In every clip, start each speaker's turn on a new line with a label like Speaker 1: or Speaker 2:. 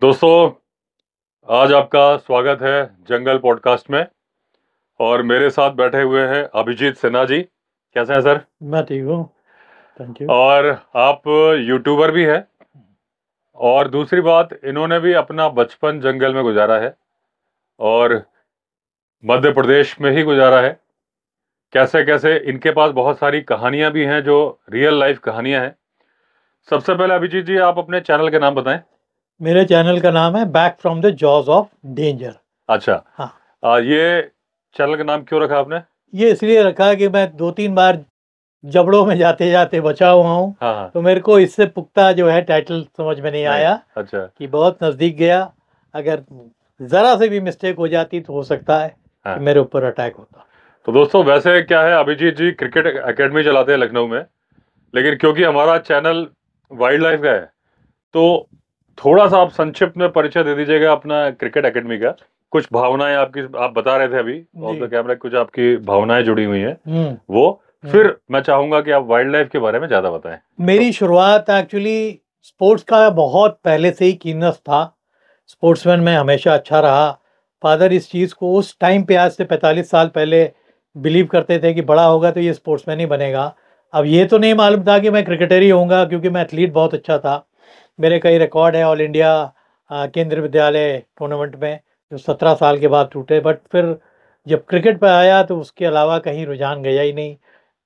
Speaker 1: दोस्तों, आज आपका स्वागत है जंगल पॉडकास्ट में। और मेरे साथ बैठे हुए हैं अभिजीत सिन्हा जी। कैसे हैं सर?
Speaker 2: मैं ठीक हूँ, थैंक यू।
Speaker 1: और आप यूट्यूबर भी हैं, और दूसरी बात, इन्होंने भी अपना बचपन जंगल में गुजारा है और मध्य प्रदेश में ही गुजारा है। कैसे कैसे इनके पास बहुत सारी कहानियां भी हैं जो रियल लाइफ कहानियां हैं। सबसे पहले अभिजीत जी, आप अपने चैनल के नाम बताएं।
Speaker 2: मेरे चैनल का नाम है back from the jaws of danger.
Speaker 1: अच्छा,
Speaker 2: हाँ,
Speaker 1: ये चैनल का नाम क्यों रखा आपने?
Speaker 2: ये इसलिए रखा कि मैं 2-3 बार जबड़ों में जाते जाते बचा हुआ हूँ।
Speaker 1: हाँ हाँ।
Speaker 2: तो मेरे को इससे पुख्ता जो है टाइटल समझ में नहीं आया
Speaker 1: अच्छा।
Speaker 2: कि बहुत नज़दीक गया। अगर ज़रा से भी मिस्टेक हो जाती तो हो सकता है
Speaker 1: हाँ।
Speaker 2: कि मेरे ऊपर अटैक होता।
Speaker 1: तो दोस्तों, वैसे क्या है, अभिजीत जी क्रिकेट एकेडमी चलाते हैं लखनऊ में, लेकिन क्योंकि हमारा चैनल वाइल्ड लाइफ का है, तो थोड़ा सा आप संक्षिप्त में परिचय दे दीजिएगा अपना क्रिकेट एकेडमी का। कुछ भावनाएं आपकी, आप बता रहे थे अभी ऑफ द कैमरा, कुछ आपकी भावनाएं जुड़ी हुई हैं वो। फिर मैं चाहूंगा कि आप वाइल्ड लाइफ के बारे में ज्यादा बताएं।
Speaker 2: मेरी शुरुआत एक्चुअली स्पोर्ट्स का बहुत पहले से ही कीनस था। स्पोर्ट्समैन में हमेशा अच्छा रहा। फादर इस चीज़ को उस टाइम पे, आज से 45 साल पहले, बिलीव करते थे कि बड़ा होगा तो ये स्पोर्ट्समैन ही बनेगा। अब ये तो नहीं मालूम था कि मैं क्रिकेटर ही होऊंगा, क्योंकि मैं एथलीट बहुत अच्छा था। मेरे कई रिकॉर्ड है ऑल इंडिया केंद्रीय विद्यालय टूर्नामेंट में, जो 17 साल के बाद टूटे। बट फिर जब क्रिकेट पे आया तो उसके अलावा कहीं रुझान गया ही नहीं,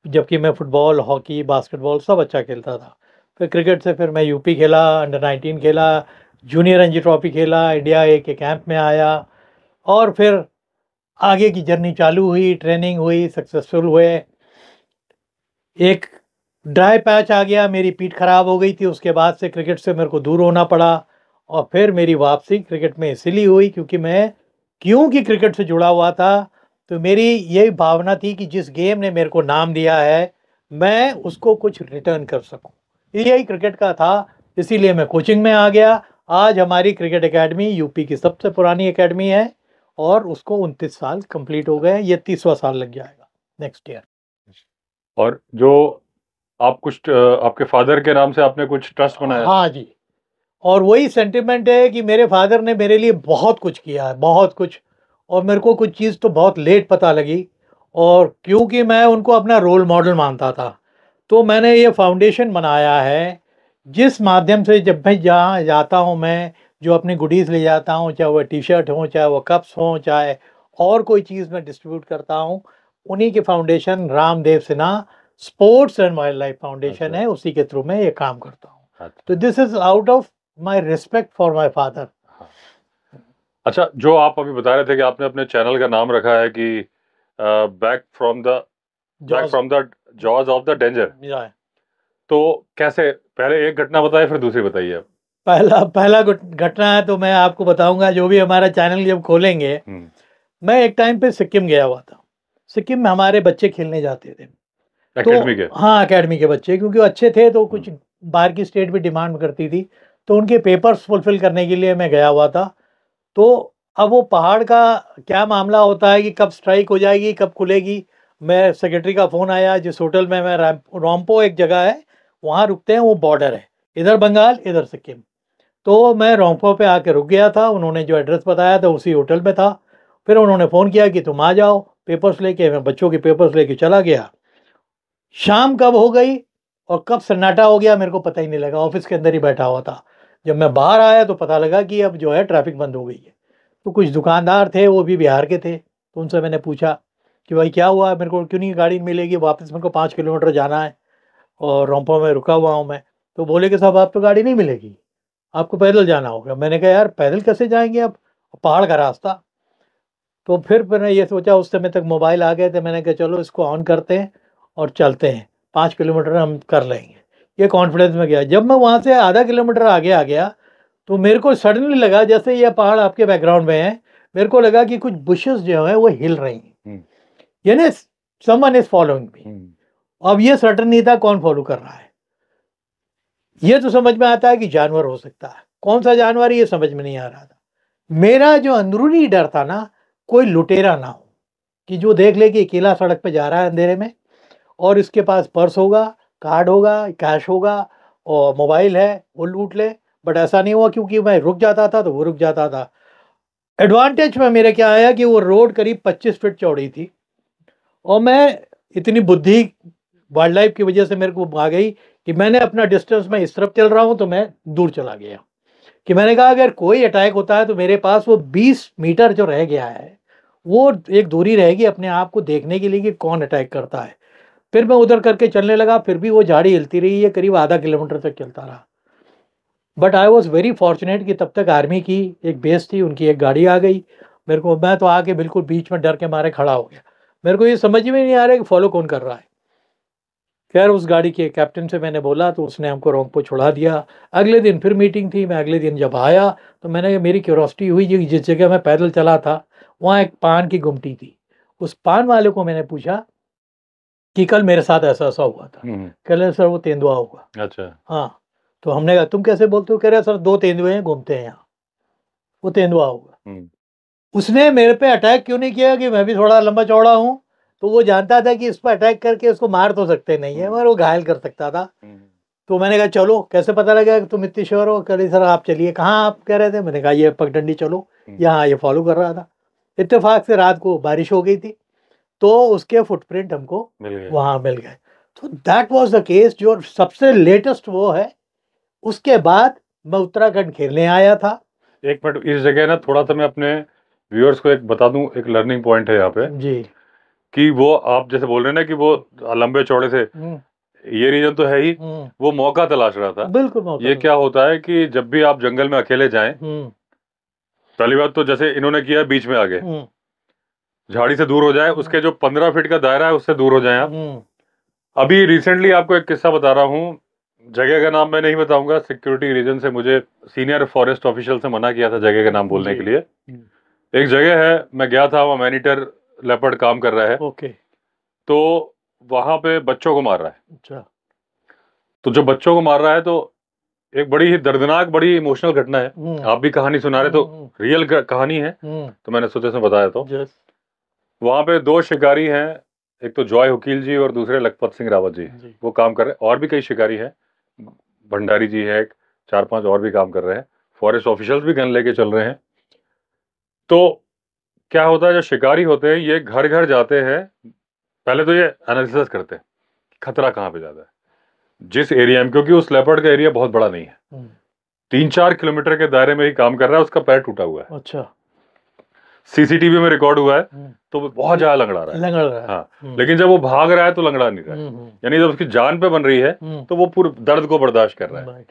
Speaker 2: जबकि मैं फुटबॉल, हॉकी, बास्केटबॉल सब अच्छा खेलता था। फिर क्रिकेट से फिर मैं यूपी खेला, अंडर 19 खेला, जूनियर रणजी ट्रॉफी खेला, इंडिया ए के कैंप में आया, और फिर आगे की जर्नी चालू हुई, ट्रेनिंग हुई, सक्सेसफुल हुए। एक ड्राई पैच आ गया, मेरी पीठ खराब हो गई थी, उसके बाद से क्रिकेट से मेरे को दूर होना पड़ा। और फिर मेरी वापसी क्रिकेट में इसीलिए हुई क्योंकि क्रिकेट से जुड़ा हुआ था। तो मेरी यही भावना थी कि जिस गेम ने मेरे को नाम दिया है, मैं उसको कुछ रिटर्न कर सकूं। यही क्रिकेट का था, इसीलिए मैं कोचिंग में आ गया। आज हमारी क्रिकेट एकेडमी यूपी की सबसे पुरानी एकेडमी है, और उसको 29 साल कंप्लीट हो गए। ये 30वां साल लग जाएगा नेक्स्ट ईयर।
Speaker 1: और जो आप कुछ आपके फादर के नाम से आपने कुछ ट्रस्ट बनाया?
Speaker 2: हाँ जी, और वही सेंटिमेंट है कि मेरे फादर ने मेरे लिए बहुत कुछ किया है, बहुत कुछ। और मेरे को कुछ चीज़ तो बहुत लेट पता लगी, और क्योंकि मैं उनको अपना रोल मॉडल मानता था, तो मैंने ये फाउंडेशन बनाया है, जिस माध्यम से जब मैं जहाँ जाता हूँ, मैं जो अपनी गुडीज़ ले जाता हूँ, चाहे वो टी शर्ट हों, चाहे वो कप्स हों, चाहे और कोई चीज़ मैं डिस्ट्रीब्यूट करता हूँ, उन्हीं के foundation Ramdev Sinha sports and wild life foundation है, उसी के थ्रू मैं ये काम करता हूँ। तो this is out of my respect for my father.
Speaker 1: अच्छा, जो आप अभी बता रहे थे कि आपने अपने चैनल का नाम रखा है कि back from the jaws of the danger, तो कैसे? पहले एक घटना बताइए, फिर दूसरी बताइए आप।
Speaker 2: पहला घटना है तो मैं आपको बताऊंगा, जो भी हमारा चैनल जब खोलेंगे। मैं एक टाइम पे सिक्किम गया हुआ था। सिक्किम में हमारे बच्चे खेलने जाते थे,
Speaker 1: एकेडमी के?
Speaker 2: तो हाँ, एकेडमी के बच्चे, क्योंकि वो अच्छे थे, तो कुछ बाहर की स्टेट भी डिमांड करती थी, तो उनके पेपर्स फुलफिल करने के लिए मैं गया हुआ था। तो अब वो पहाड़ का क्या मामला होता है कि कब स्ट्राइक हो जाएगी, कब खुलेगी। मैं सेक्रेटरी का फ़ोन आया, जिस होटल में मैं रोम्पो एक जगह है, वहाँ रुकते हैं, वो बॉर्डर है, इधर बंगाल इधर सिक्किम। तो मैं रोम्पो पे आके रुक गया था, उन्होंने जो एड्रेस बताया था उसी होटल में था। फिर उन्होंने फ़ोन किया कि तुम आ जाओ पेपर्स लेके। मैं बच्चों के पेपर्स लेके चला गया। शाम कब हो गई और कब सन्नाटा हो गया, मेरे को पता ही नहीं लगा। ऑफिस के अंदर ही बैठा हुआ था। जब मैं बाहर आया तो पता लगा कि अब जो है ट्रैफिक बंद हो गई है। तो कुछ दुकानदार थे, वो भी बिहार के थे, तो उनसे मैंने पूछा कि भाई क्या हुआ, मेरे को क्यों नहीं गाड़ी मिलेगी वापस, मेरे को 5 किलोमीटर जाना है और रोम्पो में रुका हुआ हूँ मैं। तो बोले कि साहब आपको गाड़ी नहीं मिलेगी, आपको पैदल जाना होगा। मैंने कहा यार पैदल कैसे जाएंगे, अब पहाड़ का रास्ता। तो फिर मैंने ये सोचा, उस समय तक मोबाइल आ गए थे, मैंने कहा चलो इसको ऑन करते हैं और चलते हैं, 5 किलोमीटर हम कर लेंगे। ये कॉन्फिडेंस में गया। जब मैं वहाँ से आधा किलोमीटर आगे आ गया, तो मेरे को सडनली लगा, जैसे ये पहाड़ आपके बैकग्राउंड में है, मेरे को लगा कि कुछ बुशेस जो है वो हिल रही हैं, यानी समवन इज फॉलोइंग मी। अब ये सर्टन नहीं था कौन फॉलो कर रहा है। ये तो समझ में आता है कि जानवर हो सकता है, कौन सा जानवर ये समझ में नहीं आ रहा था। मेरा जो अंदरूनी डर था ना, कोई लुटेरा ना हो, कि जो देख ले कि अकेला सड़क पे जा रहा है अंधेरे में, और इसके पास पर्स होगा, कार्ड होगा, कैश होगा और मोबाइल है, वो लूट ले, बट ऐसा नहीं हुआ, क्योंकि मैं रुक जाता था तो वो रुक जाता था। एडवांटेज में मेरे क्या आया कि वो रोड करीब 25 फीट चौड़ी थी, और मैं इतनी बुद्धि वाइल्ड लाइफ की वजह से मेरे को आ गई कि मैंने अपना डिस्टेंस में इस तरफ चल रहा हूँ तो मैं दूर चला गया, कि मैंने कहा अगर कोई अटैक होता है तो मेरे पास वो 20 मीटर जो रह गया है वो एक दूरी रहेगी अपने आप को देखने के लिए कि कौन अटैक करता है। फिर मैं उधर करके चलने लगा, फिर भी वो झाड़ी हिलती रही है, करीब आधा किलोमीटर तक चलता रहा। But I was very fortunate कि तब तक आर्मी की एक बेस थी, उनकी एक गाड़ी आ गई मेरे को, मैं तो आके बिल्कुल बीच में डर के मारे खड़ा हो गया। मेरे को ये समझ में नहीं आ रहा है कि फॉलो कौन कर रहा है। खैर उस गाड़ी के कैप्टन से मैंने बोला तो उसने हमको रोंगपो छुड़ा दिया। अगले दिन फिर मीटिंग थी, मैं अगले दिन जब आया तो मैंने, मेरी क्यूरोसिटी हुई कि जिस जगह मैं पैदल चला था वहाँ एक पान की गुमटी थी। उस पान वाले को मैंने पूछा कि कल मेरे साथ ऐसा ऐसा हुआ था। कह रहे सर वो तेंदुआ होगा।
Speaker 1: अच्छा।
Speaker 2: हाँ, तो हमने कहा तुम कैसे बोलते हो? कह रहे सर 2 तेंदुए हैं घूमते हैं यहाँ, वो तेंदुआ होगा। उसने मेरे पे अटैक क्यों नहीं किया कि मैं भी थोड़ा लंबा चौड़ा हूँ, तो वो जानता था कि इस पर अटैक करके उसको मार तो सकते नहीं है मगर वो घायल कर सकता था। तो मैंने कहा चलो, कैसे पता लगा कि तुम इतनी श्योर हो? कह रही सर आप चलिए। कहाँ आप कह रहे थे? मैंने कहा ये पगडंडी चलो, यहाँ ये फॉलो कर रहा था। इत्तेफाक से रात को बारिश हो गई थी तो उसके फुटप्रिंट हमको वहाँ मिल गए। तो दैट वाज द केस। जो सबसे लेटेस्ट वो है, उसके बाद मैं उत्तराखंड खेलने आया था।
Speaker 1: एक मिनट, इस जगह ना थोड़ा सा मैं अपने व्यूअर्स को एक बता दूं, एक लर्निंग पॉइंट है यहाँ पे
Speaker 2: जी।
Speaker 1: कि वो आप जैसे बोल रहे हैं ना कि वो लंबे चौड़े थे, ये रीजन तो है ही, वो मौका तलाश रहा था।
Speaker 2: बिल्कुल मौका।
Speaker 1: ये क्या होता है कि जब भी आप जंगल में अकेले जाएं, पहली बात तो जैसे इन्होंने किया बीच में आगे, झाड़ी से दूर हो जाए, उसके जो 15 फीट का दायरा है उससे दूर हो जाए आप। अभी रिसेंटली आपको एक किस्सा बता रहा हूँ, जगह का नाम मैं नहीं बताऊंगा, सिक्योरिटी रीजन से मुझे सीनियर फॉरेस्ट ऑफिशियल से मना किया था जगह का नाम बोलने के लिए। एक जगह है, मैं गया था, वहाँ मैनीटर लेपर्ड काम कर रहा है।
Speaker 2: ओके।
Speaker 1: तो वहां पे बच्चों को मार रहा है।
Speaker 2: अच्छा।
Speaker 1: तो जो बच्चों को मार रहा है, तो एक बड़ी ही दर्दनाक, बड़ी इमोशनल घटना है। आप भी कहानी सुना रहे तो रियल कहानी है, तो मैंने सोचा इसमें बताया। तो वहां पे 2 शिकारी हैं, एक तो जॉय वकील जी और दूसरे लखपत सिंह रावत जी। वो काम कर रहे हैं, और भी कई शिकारी हैं, भंडारी जी है, 4-5 और भी काम कर रहे हैं, फॉरेस्ट ऑफिशियल्स भी गन लेके चल रहे हैं। तो क्या होता है, जो शिकारी होते हैं ये घर घर जाते हैं, पहले तो ये एनालिसिस करते हैं खतरा कहाँ पे ज्यादा है, जिस एरिया में, क्योंकि उस लेपर्ड का एरिया बहुत बड़ा नहीं है, 3-4 किलोमीटर के दायरे में ही काम कर रहा है, उसका पैर टूटा हुआ है। अच्छा। सीसीटीवी में रिकॉर्ड हुआ है, तो वो बहुत ज्यादा लंगड़ा रहा है। हाँ, लेकिन जब वो भाग रहा है तो लंगड़ा नहीं रहा है, यानी जब उसकी जान पे बन रही है तो वो पूरे दर्द को बर्दाश्त कर रहा है।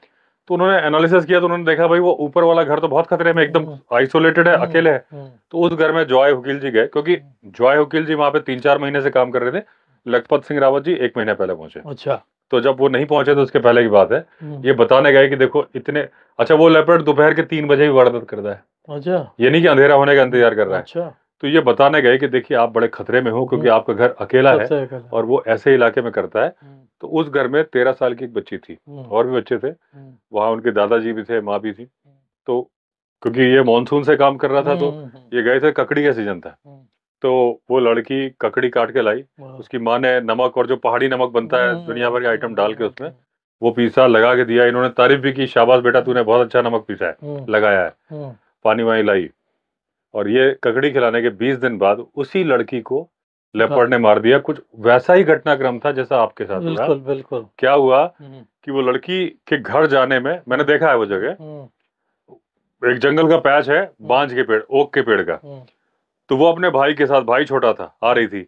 Speaker 1: तो उन्होंने एनालिसिस किया, तो उन्होंने देखा भाई वो ऊपर वाला घर तो बहुत खतरे में, एकदम आइसोलेटेड है, अकेले है। तो उस घर में जॉय वकील जी गए, क्योंकि जॉय वकील जी वहां पे 3-4 महीने से काम कर रहे थे, लखपत सिंह रावत जी 1 महीने पहले पहुंचे। अच्छा। तो जब वो नहीं पहुंचे तो उसके पहले की बात है, ये बताने गए कि देखो इतने, अच्छा वो लेपर्ड दोपहर के 3 बजे भी वारदात करता है। अच्छा। ये नहीं कि अंधेरा होने का इंतजार कर रहा है। अच्छा। तो ये बताने गए कि देखिए आप बड़े खतरे में हो, क्योंकि आपका घर अकेला है और वो ऐसे इलाके में करता है। तो उस घर में 13 साल की एक बच्ची थी, और भी बच्चे थे वहां, उनके दादाजी भी थे, माँ भी थी। तो क्योंकि ये मानसून से काम कर रहा था, तो ये गए थे, ककड़ी का सीजन था, तो वो लड़की ककड़ी काट के लाई, उसकी माँ ने नमक, और जो पहाड़ी नमक बनता है दुनिया भर के आइटम डाल के उसमें वो पीसा, लगा के दिया। इन्होंने तारीफ भी की, शाबाश बेटा तूने बहुत अच्छा नमक पीसा है, लगाया है, पानी वानी लाई। और ये ककड़ी खिलाने के 20 दिन बाद उसी लड़की को लेपर्ड ने मार दिया। कुछ वैसा ही घटनाक्रम था जैसा आपके साथ हुआ। बिल्कुल बिल्कुल। क्या हुआ कि वो लड़की के घर जाने में, मैंने देखा है वो जगह, एक जंगल का पैच है, बांज के पेड़, ओक के पेड़ का, तो वो अपने भाई के साथ, भाई छोटा था, आ रही थी,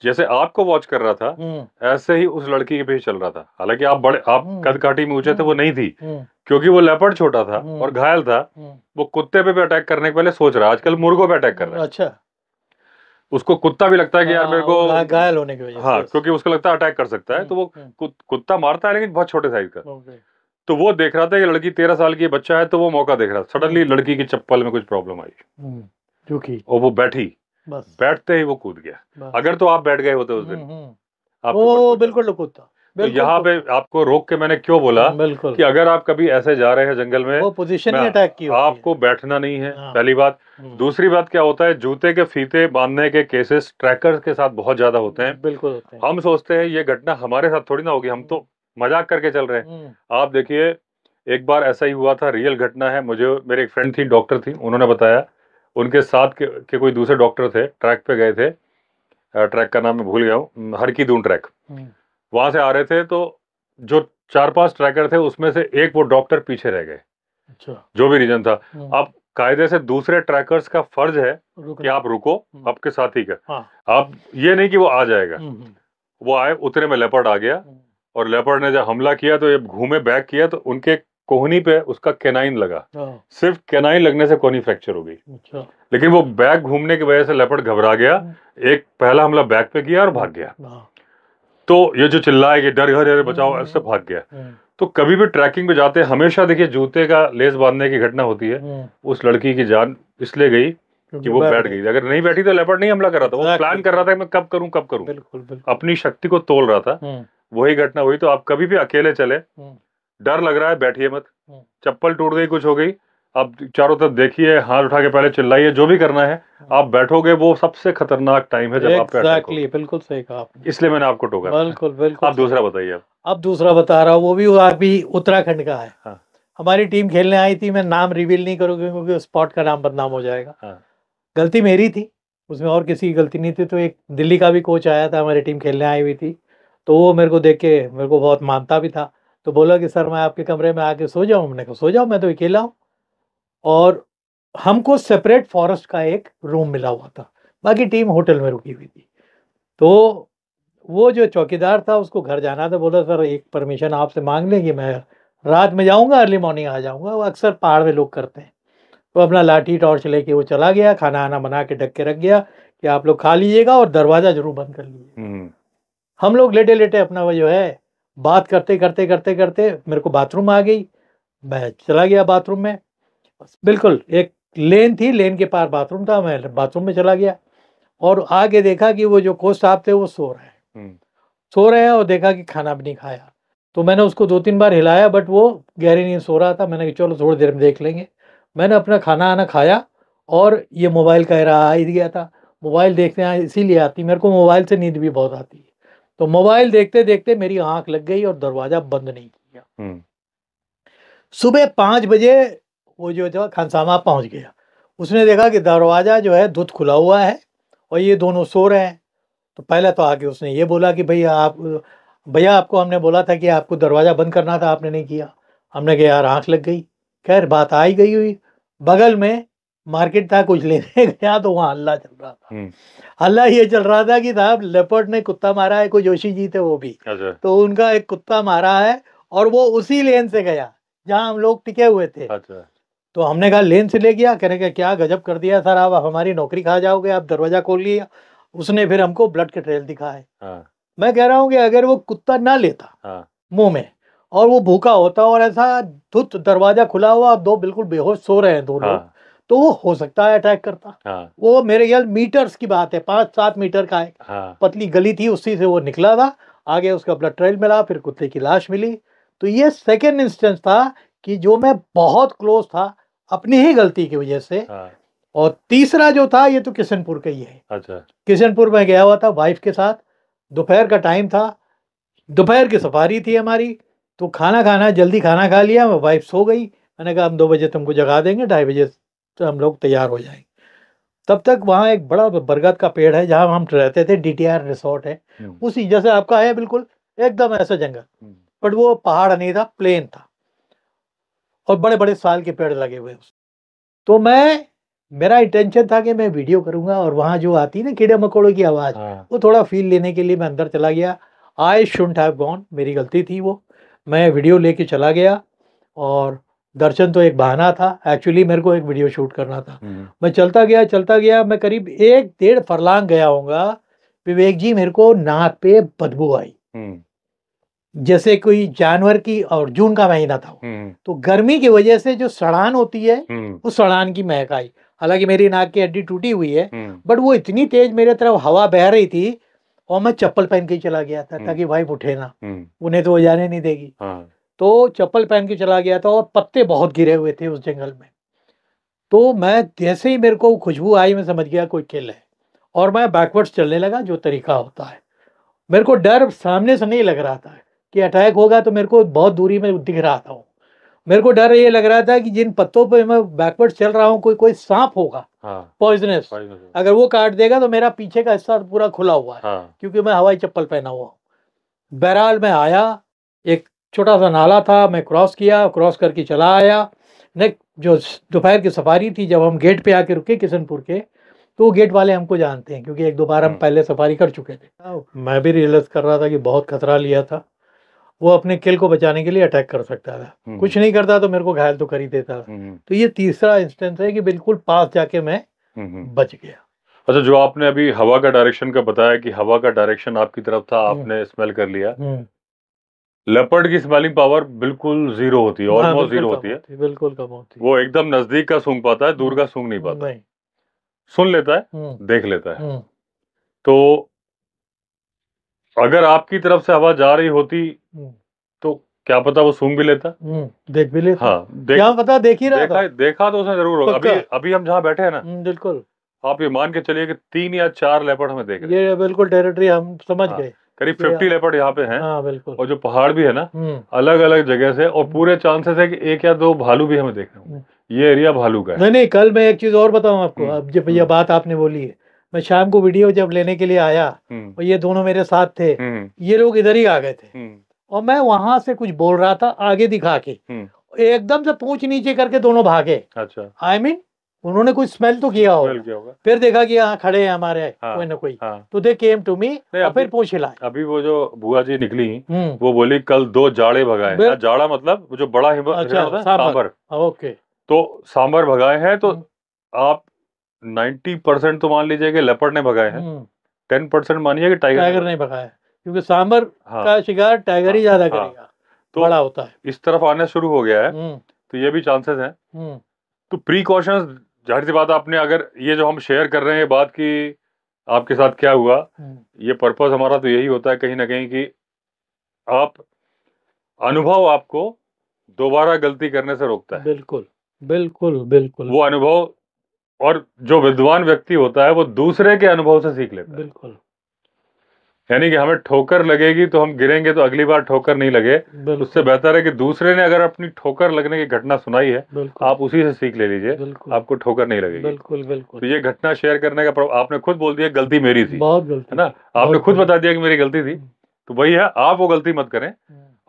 Speaker 1: जैसे आपको वॉच कर रहा था ऐसे ही उस लड़की के पीछे चल रहा था। हालांकि आप बड़े, आप कद काठी में ऊंचे थे, वो नहीं थी, क्योंकि वो लेपर्ड छोटा था और घायल था। वो कुत्ते पे भी अटैक करने के पहले सोच रहा है, आजकल मुर्गों पे अटैक कर रहा है। अच्छा। उसको कुत्ता भी लगता है कि यार मेरे को घायल होने की वजह से, हाँ, क्योंकि उसको लगता है अटैक कर सकता है, तो वो कुत्ता मारता है, लेकिन बहुत छोटे साइज का। तो वो देख रहा था कि लड़की 13 साल की बच्चा है, तो वो मौका देख रहा था। सडनली लड़की की चप्पल में कुछ प्रॉब्लम आई, जो कि, और वो बैठी, बस बैठते ही वो कूद गया। अगर तो आप बैठ गए होते उस दिन, आपको बिल्कुल कूदता। तो यहाँ पे आपको रोक के मैंने क्यों बोला कि अगर आप कभी ऐसे जा रहे हैं जंगल में, वो पोजीशन ही अटैक की होती है, आपको बैठना नहीं है, पहली बात। दूसरी बात क्या होता है, जूते के फीते बांधने के केसेस ट्रैकर्स के साथ बहुत ज्यादा होते हैं। बिल्कुल होते हैं। हम सोचते हैं ये घटना हमारे साथ थोड़ी ना होगी, हम तो मजाक करके चल रहे हैं। आप देखिए, एक बार ऐसा ही हुआ था, रियल घटना है। मुझे मेरे एक फ्रेंड थी, डॉक्टर थी, उन्होंने बताया उनके साथ के कोई दूसरे डॉक्टर थे, ट्रैक पे गए थे। ट्रैक का नाम मैं भूल गया हूँ, हरकी-दून ट्रैक। वहां से आ रहे थे तो जो 4-5 ट्रैकर थे उसमें से एक वो डॉक्टर पीछे रह गए,
Speaker 2: अच्छा।
Speaker 1: जो भी रीजन था। अब कायदे से दूसरे ट्रैकर्स का फर्ज है कि आप रुको, आपके साथी का।
Speaker 2: हाँ।
Speaker 1: आप ये नहीं कि वो आ जाएगा। वो आए, उतने में लेपर्ड आ गया और लेपर्ड ने जब हमला किया तो ये घूमे बैक किया तो उनके कोहनी पे उसका कैनाइन लगा। सिर्फ कैनाइन लगने से कोहनी फ्रैक्चर हो गई।
Speaker 2: अच्छा।
Speaker 1: लेकिन वो बैक घूमने की वजह से लेपर्ड घबरा गया, एक पहला हमला बैक पे किया और भाग गया। तो ये जो चिल्लाए कि डर घर बचाओ, ऐसे भाग गया। तो कभी भी ट्रैकिंग पे जाते हैं हमेशा देखिए जूते का लेस बांधने की घटना होती है। उस लड़की की जान इसलिए गई कि वो बैठ गई। अगर नहीं बैठी तो लेपर्ड नहीं हमला कर रहा था, वो प्लान कर रहा था कि मैं कब करूं कब करूं।
Speaker 2: बिल्कुल।
Speaker 1: अपनी शक्ति को तोल रहा था। वही घटना हुई। तो आप कभी भी अकेले चले, डर लग रहा है बैठिए मत। चप्पल टूट गई, कुछ हो गई, आप चारों तरफ देखिए, हाथ उठा के पहले चिल्लाइए, जो भी करना है। आप बैठोगे, वो सबसे खतरनाक टाइम है जब आप पे अटैक हो।
Speaker 2: बिल्कुल सही कहा आपने।
Speaker 1: इसलिए मैंने आपको टोका।
Speaker 2: बिल्कुल।
Speaker 1: आप दूसरा बताइए।
Speaker 2: अब दूसरा बता रहा हूँ, वो भी अभी उत्तराखंड का है। हाँ। हमारी टीम खेलने आई थी, मैं नाम रिवील नहीं करूँगी क्योंकि स्पॉट का नाम बदनाम हो जाएगा। हाँ। गलती मेरी थी, उसमें और किसी की गलती नहीं थी। तो एक दिल्ली का भी कोच आया था, हमारी टीम खेलने आई हुई थी। तो वो मेरे को देख के मेरे को बहुत मानता भी था। तो बोला कि सर मैं आपके कमरे में आके सो जाऊँ? मैंने कहा सो जाओ, मैं तो अकेला हूँ। और हमको सेपरेट फॉरेस्ट का एक रूम मिला हुआ था, बाकी टीम होटल में रुकी हुई थी। तो वो जो चौकीदार था उसको घर जाना था, बोला सर एक परमिशन आपसे मांग लें कि मैं रात में जाऊंगा, अर्ली मॉर्निंग आ जाऊंगा। वो अक्सर पहाड़ में लोग करते हैं। तो अपना लाठी टॉर्च लेके वो चला गया, खाना आना बना के ढक के रख गया कि आप लोग खा लीजिएगा और दरवाज़ा जरूर बंद कर लीजिए। हम लोग लेटे लेटे अपना वो जो है बात करते करते मेरे को बाथरूम आ गई। मैं चला गया बाथरूम में, बिल्कुल एक लेन थी, लेन के पार बाथरूम था। मैं बाथरूम में चला गया और आगे देखा कि वो जो कोच साहब थे वो सो रहे हैं और देखा कि खाना भी नहीं खाया। तो मैंने उसको 2-3 बार हिलाया, बट वो गहरी नींद सो रहा था। मैंने कहा चलो थोड़ी देर में देख लेंगे। मैंने अपना खाना आना खाया और ये मोबाइल कह रहा आ ही गया था। मोबाइल देखने इसीलिए आती, मेरे को मोबाइल से नींद भी बहुत आती है। तो मोबाइल देखते देखते मेरी आंख लग गई और दरवाज़ा बंद नहीं किया। सुबह 5 बजे वो जो था खानसामा पहुंच गया। उसने देखा कि दरवाज़ा जो है धुत खुला हुआ है और ये दोनों सो रहे हैं। तो पहले तो आके उसने ये बोला कि भैया आपको हमने बोला था कि आपको दरवाज़ा बंद करना था, आपने नहीं किया। हमने कहा यार आंख लग गई। खैर बात आई गई हुई। बगल में मार्केट था, कुछ लेने गया तो वहाँ हल्ला चल रहा था। हल्ला ये चल रहा था कि साहब लेपर्ड ने कुत्ता मारा है, कोई जोशी जी थे वो भी। अच्छा। तो उनका एक कुत्ता मारा है और वो उसी लेन से गया जहाँ हम लोग टिके हुए थे। अच्छा। तो हमने कहा लेन से ले गया। कहने का क्या गजब कर दिया सर, आप हमारी नौकरी खा जाओगे, आप दरवाजा खोल लिया। उसने फिर हमको ब्लड के ट्रेल दिखाए। हाँ। मैं कह रहा हूँ कि अगर वो कुत्ता ना लेता हाँ। मुंह में और वो भूखा होता और ऐसा धुत दरवाजा खुला हुआ, दो बिल्कुल बेहोश सो रहे हैं दो लोग, तो वो हो सकता है अटैक करता। हाँ। वो मेरे ख्याल मीटर्स की बात है, 5-7 मीटर का है। हाँ। पतली गली थी, उसी से वो निकला था। आगे उसका ब्लड ट्रेल मिला, फिर कुत्ते की लाश मिली। तो ये सेकेंड इंस्टेंस था कि जो मैं बहुत क्लोज था अपनी ही गलती की वजह से। हाँ। और तीसरा जो था ये तो किशनपुर का ही है। अच्छा। किशनपुर में गया हुआ था वाइफ के साथ, दोपहर का टाइम था, दोपहर की सफारी थी हमारी। तो खाना जल्दी खाना खा लिया, वाइफ सो गई। मैंने कहा हम 2 बजे तुमको जगा देंगे, 2:30 बजे तो हम लोग तैयार हो जाएंगे। तब तक वहाँ एक बड़ा बरगद का पेड़ है जहाँ हम रहते थे, DTR रिसोर्ट है उसी जैसे आपका है, बिल्कुल एकदम ऐसा जंगल। बट वो पहाड़ नहीं था, प्लेन था और बड़े बड़े साल के पेड़ लगे हुए। तो मेरा इंटेंशन था कि मैं वीडियो करूंगा और वहाँ जो आती है ना कीड़े मकोड़ों की आवाज़, वो थोड़ा फील लेने के लिए मैं अंदर चला गया। आई शुडंट हैव गॉन, मेरी गलती थी वो। मैं वीडियो लेके चला गया और दर्शन तो एक बहाना था, एक्चुअली मेरे को एक वीडियो शूट करना था। मैं चलता गया, मैं करीब 1-1.5 फरलांग गया होऊंगा। विवेक जी मेरे को नाक पे बदबू आई, जैसे कोई जानवर की, और जून का महीना था तो गर्मी की वजह से जो सड़ान होती है उस सड़ान की महक आई। हालांकि मेरी नाक की हड्डी टूटी हुई है, बट वो इतनी तेज मेरे तरफ हवा बह रही थी और मैं चप्पल पहन के चला गया था ताकि वाइफ उठे ना, उन्हें तो वो जाने नहीं देगी। तो चप्पल पहन के चला गया था और पत्ते बहुत गिरे हुए थे उस जंगल में। तो मैं जैसे ही मेरे को खुशबू आई, मैं समझ गया कोई किल है और मैं बैकवर्ड्स चलने लगा, जो तरीका होता है। मेरे को डर सामने से नहीं लग रहा था कि अटैक होगा, तो मेरे को बहुत दूरी में दिख रहा था। मेरे को डर ये लग रहा था कि जिन पत्तों पे मैं बैकवर्ड चल रहा हूँ कोई सांप होगा
Speaker 1: हाँ
Speaker 2: पॉइजनस, अगर वो काट देगा तो मेरा पीछे का हिस्सा पूरा खुला हुआ है,
Speaker 1: हाँ
Speaker 2: क्योंकि मैं हवाई चप्पल पहना हुआ हूँ। बहरहाल मैं आया, एक छोटा सा नाला था, मैं क्रॉस किया, क्रॉस करके चला आया। नेक्स्ट जो दोपहर की सफारी थी, जब हम गेट पे आके रुके किशनपुर के, तो वो गेट वाले हमको जानते हैं क्योंकि एक दो बार हम पहले सफारी कर चुके थे। मैं भी रियलाइज कर रहा था कि बहुत खतरा लिया था। वो अपने किल को बचाने के लिए अटैक कर सकता था, कुछ नहीं करता तो मेरे को घायल तो कर ही देता था। तो ये तीसरा इंस्टेंस है कि बिल्कुल पास जाके मैं बच गया।
Speaker 1: अच्छा, जो आपने अभी हवा का डायरेक्शन का बताया कि हवा का डायरेक्शन आपकी तरफ था, आपने स्मेल कर लिया। लेपर्ड की स्मेलिंग पावर बिल्कुल जीरो होती है, ऑलमोस्ट जीरो होती है,
Speaker 2: बिल्कुल कम होती है।
Speaker 1: वो एकदम नजदीक का सूंघ पाता है, दूर का सूंघ नहीं पाता।
Speaker 2: नहीं,
Speaker 1: सुन लेता है, देख लेता है। तो अगर आपकी तरफ से हवा जा रही होती तो क्या पता वो सूंघ भी लेता,
Speaker 2: देख भी लेता।
Speaker 1: हाँ
Speaker 2: क्या पता देख ही रहा था।
Speaker 1: देखा तो उसने जरूर होगा। अभी हम जहाँ बैठे हैं ना,
Speaker 2: बिल्कुल
Speaker 1: आप ये मान के चलिए कि 3 या 4 लेपर्ड हमें देख रहे हैं।
Speaker 2: ये बिल्कुल टेरिटरी हम समझ गए।
Speaker 1: करीब 50 लेपर्ड यहाँ पे हैं।
Speaker 2: हाँ बिल्कुल।
Speaker 1: और जो पहाड़ भी है ना, अलग अलग जगह से, और पूरे चांसेस है कि 1 या 2 भालू भी हमें देख रहे हैं। ये एरिया भालू का है।
Speaker 2: नहीं नहीं, कल मैं एक चीज और बताऊं आपको। अब जब ये बात आपने बोली है, मैं शाम को वीडियो जब लेने के लिए आया और ये दोनों मेरे साथ थे, ये लोग इधर ही आ गए थे और मैं वहां से कुछ बोल रहा था आगे दिखा के, एकदम से पूंछ नीचे करके दोनों भागे।
Speaker 1: अच्छा,
Speaker 2: आई मीन उन्होंने कुछ स्मेल तो किया होगा। फिर देखा कि यहाँ खड़े हैं हमारे कोई ना कोई, तो दे केम टू मी और फिर पूछ हिलाए।
Speaker 1: अभी वो जो बुआ जी निकली, वो बोली कल 2 जाड़े भगाए। जाड़ा मतलब वो जो बड़ा हिरण होता है, सांबर।
Speaker 2: ओके,
Speaker 1: तो सांबर भगाए हैं। तो आप 90% तो मान लीजिए कि लेपर्ड ने भगाए हैं, 10% मानिए कि टाइगर
Speaker 2: नहीं भगाया, क्योंकि सांबर का शिकार टाइगर ही ज्यादा करेगा, तो बड़ा होता है।
Speaker 1: इस तरफ आने शुरू हो गया है, तो ये भी चांसेस हैं। तो प्रीकॉशंस, जाहिर सी बात, आपने अगर ये जो हम शेयर कर रहे हैं बात की आपके साथ क्या हुआ, ये पर्पस हमारा तो यही होता है कहीं ना कहीं कि आप अनुभव आपको दोबारा गलती करने से रोकता है।
Speaker 2: बिल्कुल बिल्कुल बिल्कुल।
Speaker 1: वो अनुभव, और जो विद्वान व्यक्ति होता है वो दूसरे के अनुभव से सीख लेता है। बिल्कुल। यानी कि हमें ठोकर लगेगी तो हम गिरेंगे तो अगली बार ठोकर नहीं लगे, उससे बेहतर है कि दूसरे ने अगर अपनी ठोकर लगने की घटना सुनाई है, आप उसी से सीख ले लीजिए, आपको ठोकर नहीं लगेगी। बिल्कुल बिल्कुल। तो ये घटना शेयर करने का, आपने खुद बोल दिया गलती मेरी थी, बहुत गलती है ना, आपने खुद बता दिया कि मेरी गलती थी। तो वही है, आप वो गलती मत करें,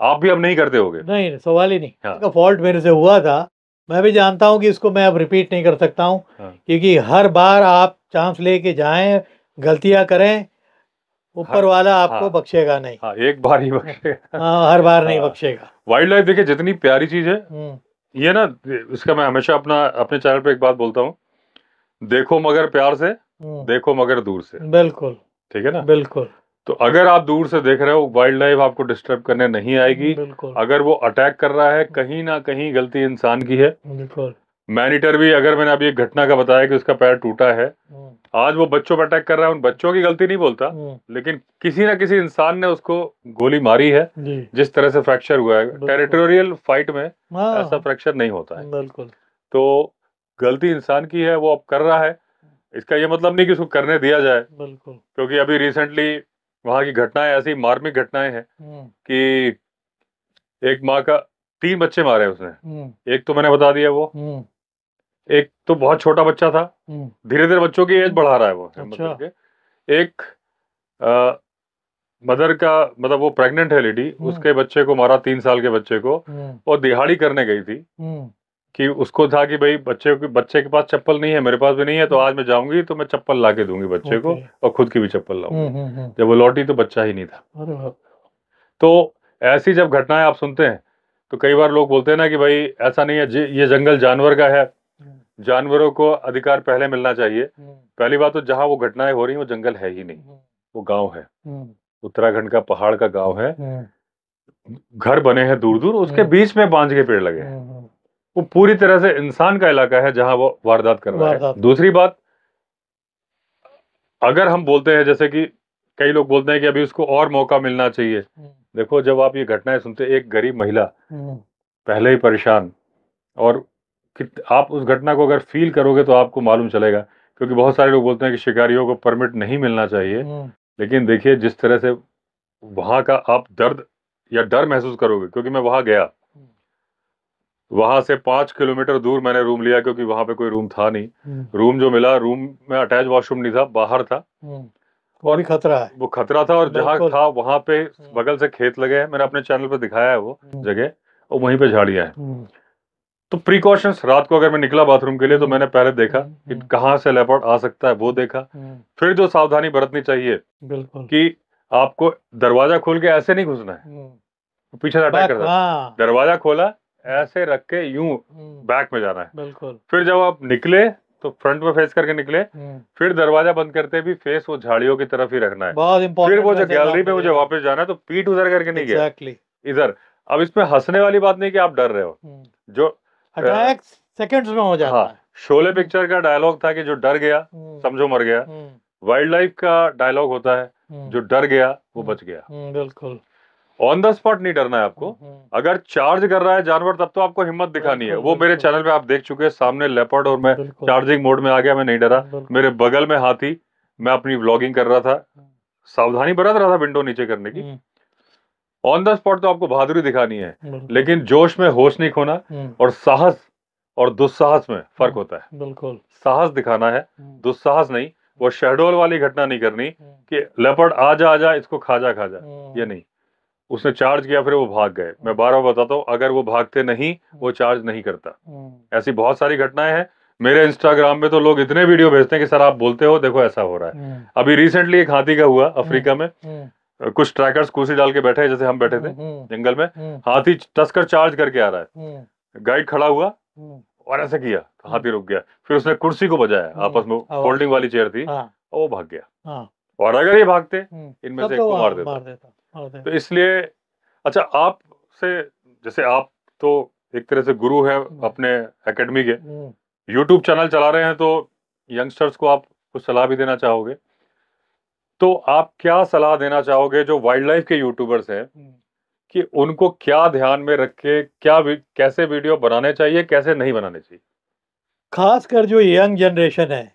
Speaker 1: आप भी अब नहीं करते होगे। नहीं, सवाल ही नहीं। फॉल्ट मेरे से हुआ था, मैं भी जानता हूँ कि इसको मैं अब रिपीट नहीं कर सकता हूँ, क्योंकि हर बार आप चांस लेके जाएं, गलतियां करें, ऊपर वाला आपको बख्शेगा नहीं। एक बार ही बख्शेगा, हर बार नहीं बख्शेगा। वाइल्ड लाइफ देखिए जितनी प्यारी चीज है, ये ना, इसका मैं हमेशा अपने चैनल पे एक बात बोलता हूँ, देखो मगर प्यार से, देखो मगर दूर से। बिल्कुल ठीक है ना, बिल्कुल। तो अगर आप दूर से देख रहे हो, वाइल्ड लाइफ आपको डिस्टर्ब करने नहीं आएगी। अगर वो अटैक कर रहा है, कहीं ना कहीं गलती इंसान की है। बिल्कुल। मैनीटर भी, अगर मैंने अभी एक घटना का बताया कि उसका पैर टूटा है, आज वो बच्चों पर अटैक कर रहा है, उन बच्चों की गलती नहीं बोलता, लेकिन किसी ना किसी इंसान ने उसको गोली मारी है, जिस तरह से फ्रैक्चर हुआ है। टेरिटोरियल फाइट में ऐसा फ्रैक्चर नहीं होता है। बिल्कुल। तो गलती इंसान की है, वो अब कर रहा है, इसका ये मतलब नहीं कि उसको करने दिया जाए। बिल्कुल। क्योंकि अभी रिसेंटली वहां की घटनाएं, ऐसी मार्मिक घटनाएं हैं कि एक माँ का 3 बच्चे मारे उसने। एक तो मैंने बता दिया, वो एक तो बहुत छोटा बच्चा था, धीरे धीरे बच्चों की एज बढ़ा रहा है वो। अच्छा। एक मदर का, मतलब वो प्रेग्नेंट है लेडी, उसके बच्चे को मारा, 3 साल के बच्चे को। और दिहाड़ी करने गई थी कि उसको था कि भाई बच्चे के पास चप्पल नहीं है, मेरे पास भी नहीं है, तो आज मैं जाऊंगी तो मैं चप्पल ला के दूंगी बच्चे को, और खुद की भी चप्पल लाऊंगी। जब वो लौटी तो बच्चा ही नहीं था। तो ऐसी जब घटनाएं आप सुनते हैं तो कई बार लोग बोलते हैं ना कि भाई ऐसा नहीं है, ये जंगल जानवर का है, जानवरों को अधिकार पहले मिलना चाहिए। पहली बात तो जहां वो घटनाएं हो रही हैं वो जंगल है ही नहीं, वो गांव है, उत्तराखंड का पहाड़ का गांव है, घर बने हैं दूर दूर, उसके बीच में बांज के पेड़ लगे हैं। वो पूरी तरह से इंसान का इलाका है जहां वो वारदात कर रहा है। दूसरी बात, अगर हम बोलते हैं जैसे कि कई लोग बोलते हैं कि अभी उसको और मौका मिलना चाहिए, देखो जब आप ये घटनाएं सुनते, एक गरीब महिला पहले ही परेशान, और आप उस घटना को अगर फील करोगे तो आपको मालूम चलेगा। क्योंकि बहुत सारे लोग बोलते हैं कि शिकारियों को परमिट नहीं मिलना चाहिए, लेकिन देखिए जिस तरह से वहां का आप दर्द या डर महसूस करोगे, क्योंकि मैं वहां गया, वहां से 5 किलोमीटर दूर मैंने रूम लिया, क्योंकि वहां पे कोई रूम था नहीं।
Speaker 2: हम्म,
Speaker 1: रूम जो मिला, रूम में अटैच वॉशरूम नहीं था, बाहर था।
Speaker 2: वो भी खतरा है।
Speaker 1: वो खतरा था, और जहाँ
Speaker 2: बिल्कुल।
Speaker 1: था वहां पे बगल से खेत लगे हैं, मैंने अपने चैनल पे दिखाया है वो जगह, और वहीं पे झाड़ियां हैं।
Speaker 2: हम्म,
Speaker 1: तो प्रिकॉशंस, रात को अगर मैं निकला बाथरूम के लिए तो मैंने पहले देखा कि
Speaker 2: हम्म,
Speaker 1: कहाँ से लेपर्ड आ सकता है, वो देखा। फिर जो सावधानी बरतनी चाहिए
Speaker 2: बिल्कुल।
Speaker 1: कि आपको दरवाजा खोल के ऐसे नहीं घुसना है, वो पीछे से अटैक
Speaker 2: बैक,
Speaker 1: करता है।
Speaker 2: हाँ।
Speaker 1: दरवाजा खोला, ऐसे रख के यूं बैक में जाना है।
Speaker 2: बिल्कुल।
Speaker 1: फिर जब आप निकले तो फ्रंट में फेस करके निकले।
Speaker 2: हम्म,
Speaker 1: फिर दरवाजा बंद करते भी फेस वो झाड़ियों की तरफ ही रखना है।
Speaker 2: बहुत
Speaker 1: फिर
Speaker 2: इंपॉर्टेंट
Speaker 1: वो जो
Speaker 2: मैसेज
Speaker 1: गैलरी पे
Speaker 2: आपने
Speaker 1: मुझे
Speaker 2: दिया।
Speaker 1: वापस जाना है तो पीठ उधर करके नहीं गया,
Speaker 2: एग्जैक्टली।
Speaker 1: इधर। अब इसमें हंसने वाली बात नहीं कि आप डर रहे हो, जो
Speaker 2: अटैक सेकंड्स में हो जाता
Speaker 1: हाँ,
Speaker 2: है।
Speaker 1: शोले पिक्चर का डायलॉग था कि जो डर गया समझो मर गया। वाइल्ड लाइफ का डायलॉग होता है, जो डर गया वो बच गया।
Speaker 2: बिल्कुल।
Speaker 1: ऑन द स्पॉट नहीं डरना है आपको। अगर चार्ज कर रहा है जानवर तब तो आपको हिम्मत दिखानी है। वो मेरे चैनल पे आप देख चुके हैं, सामने लेपर्ड और मैं चार्जिंग मोड में आ गया, मैं नहीं डरा। मेरे बगल में हाथी, मैं अपनी व्लॉगिंग कर रहा था, सावधानी बरत रहा था विंडो नीचे करने की। ऑन द स्पॉट तो आपको बहादुरी दिखानी है, लेकिन जोश में होश नहीं खोना। और साहस और दुस्साहस में फर्क होता है।
Speaker 2: बिल्कुल।
Speaker 1: साहस दिखाना है, दुस्साहस नहीं। वो शहडोल वाली घटना नहीं करनी कि लेपर्ड आजा इसको खाजा ये नहीं। उसने चार्ज किया, फिर वो भाग गए। मैं बार बार बताता हूँ, अगर वो भागते नहीं, वो चार्ज नहीं करता। ऐसी बहुत सारी घटनाएं हैं। मेरे इंस्टाग्राम में तो लोग इतने वीडियो भेजते हैं कि सर आप बोलते हो, देखो ऐसा हो रहा है। अभी रिसेंटली एक हाथी का हुआ अफ्रीका में। कुछ ट्रैकर्स कुर्सी डाल के बैठे हैं, जैसे हम बैठे थे जंगल में। हाथी टस्कर चार्ज करके आ रहा है। गाइड खड़ा हुआ और ऐसा किया तो हाथी रुक गया। फिर उसने कुर्सी को बजाया, आपस में फोल्डिंग वाली चेयर थी, और वो भाग गया। और अगर ये भागते, इनमें से एक को मार देता। तो इसलिए अच्छा, आपसे, जैसे आप तो एक तरह से गुरु हैं अपने एकेडमी के, यूट्यूब चैनल चला रहे हैं, तो यंगस्टर्स को आप कुछ सलाह भी देना चाहोगे। तो आप क्या सलाह देना चाहोगे जो वाइल्ड लाइफ के यूट्यूबर्स हैं, कि उनको क्या ध्यान में रख के कैसे वीडियो बनाने चाहिए, कैसे नहीं बनाने चाहिए?
Speaker 2: खासकर जो यंग जनरेशन है,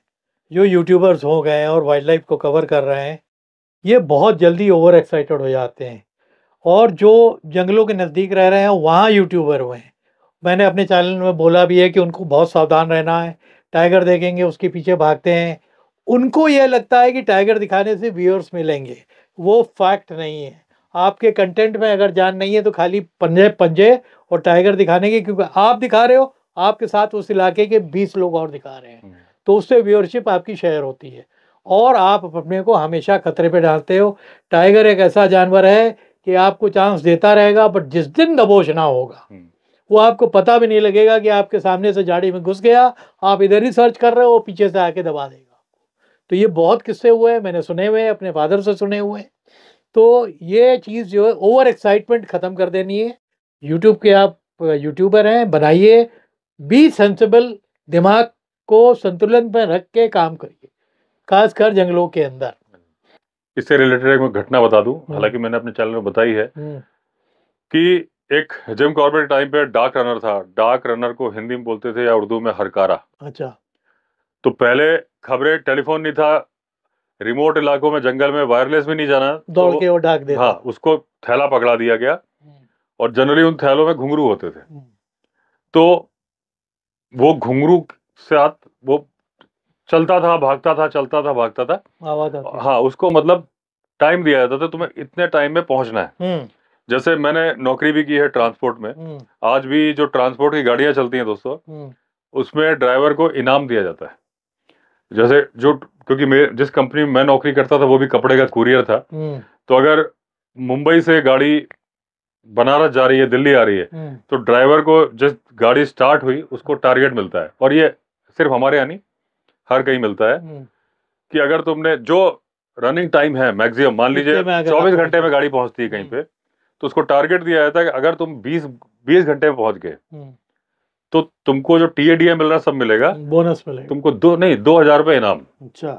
Speaker 2: जो यूट्यूबर्स हो गए हैं और वाइल्ड लाइफ को कवर कर रहे हैं, ये बहुत जल्दी ओवर एक्साइटेड हो जाते हैं। और जो जंगलों के नज़दीक रह रहे हैं वहाँ यूट्यूबर हुए हैं, मैंने अपने चैनल में बोला भी है कि उनको बहुत सावधान रहना है। टाइगर देखेंगे उसके पीछे भागते हैं, उनको यह लगता है कि टाइगर दिखाने से व्यूअर्स मिलेंगे, वो फैक्ट नहीं है। आपके कंटेंट में अगर जान नहीं है तो खाली पंजे पंजे और टाइगर दिखाने के, क्योंकि आप दिखा रहे हो, आपके साथ उस इलाके के 20 लोग और दिखा रहे हैं, तो उससे व्यूअरशिप आपकी शेयर होती है और आप अपने को हमेशा खतरे पे डालते हो। टाइगर एक ऐसा जानवर है कि आपको चांस देता रहेगा, बट जिस दिन दबोच ना होगा, वो आपको पता भी नहीं लगेगा कि आपके सामने से झाड़ी में घुस गया, आप इधर ही सर्च कर रहे हो, वो पीछे से आके दबा देगा। तो ये बहुत किस्से हुए हैं, मैंने सुने हुए हैं, अपने फादर से सुने हुए हैं। तो ये चीज़ जो है, ओवर एक्साइटमेंट ख़त्म कर देनी है। यूट्यूब के आप यूट्यूबर हैं, बनाइए, बी सेंसिबल, दिमाग को संतुलन में रख के काम करिए, खासकर जंगलों के अंदर।
Speaker 1: इससे रिलेटेड एक मैं घटना बता दूं, हालांकि मैंने अपने चैनल में बताई है, कि एक जिम कॉर्बेट टाइम पे डार्क रनर था। डार्क रनर को हिंदी में बोलते थे या उर्दू में हरकारा।
Speaker 2: अच्छा।
Speaker 1: तो पहले खबरें, टेलीफोन नहीं था, रिमोट इलाकों में जंगल में वायरलेस भी नहीं जाना,
Speaker 2: दौड़ के वो डाक देता।
Speaker 1: हाँ, उसको थैला पकड़ा दिया गया, और जनरली उन थैलों में घुंघरू होते थे। तो वो घुंघरू साथ वो चलता था भागता था, चलता था भागता था,
Speaker 2: आवाज आती।
Speaker 1: हाँ, उसको मतलब टाइम दिया जाता था, तुम्हें इतने टाइम में पहुंचना है। जैसे मैंने नौकरी भी की है ट्रांसपोर्ट में। आज भी जो ट्रांसपोर्ट की गाड़ियां चलती हैं दोस्तों, उसमें ड्राइवर को इनाम दिया जाता है। जैसे जो, क्योंकि जिस कंपनी में मैं नौकरी करता था वो भी कपड़े का कुरियर था, तो अगर मुंबई से गाड़ी बनारस जा रही है, दिल्ली आ रही है, तो ड्राइवर को जिस गाड़ी स्टार्ट हुई उसको टारगेट मिलता है। और ये सिर्फ हमारे यहाँ नहीं, हर कहीं मिलता है, कि अगर तुमने जो रनिंग टाइम है मैक्सिमम, मान लीजिए 24 घंटे में गाड़ी पहुंचती है कहीं पे, तो उसको टारगेट दिया जाता है कि अगर तुम 20 घंटे में पहुंच गए तो तुमको जो टीएडीए मिल रहा सब मिलेगा,
Speaker 2: बोनस मिलेगा,
Speaker 1: तुमको 2,000 रुपए इनाम।
Speaker 2: अच्छा।